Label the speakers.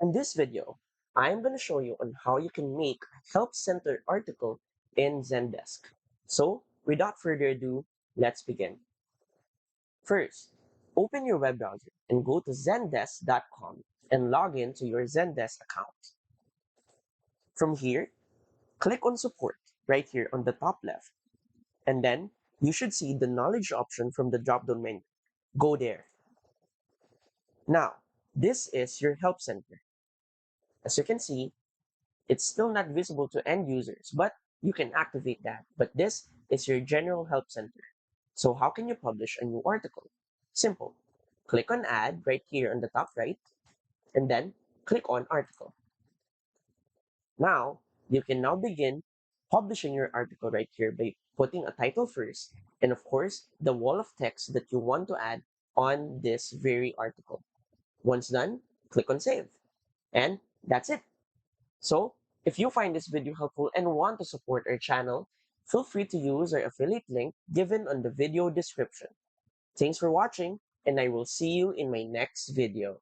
Speaker 1: In this video, I'm going to show you on how you can make a help center article in Zendesk. So, without further ado, let's begin. First, open your web browser and go to zendesk.com and log in to your Zendesk account. From here, click on support right here on the top left, and then you should see the knowledge option from the drop-down menu. Go there. Now, this is your help center. As you can see, it's still not visible to end users, but you can activate that. But this is your general help center. So how can you publish a new article? Simple. Click on add right here on the top right, and then click on article. Now, you can now begin publishing your article right here by putting a title first, and of course, the wall of text that you want to add on this very article. Once done, click on save. And that's it. So, if you find this video helpful and want to support our channel, feel free to use our affiliate link given on the video description. Thanks for watching, and I will see you in my next video.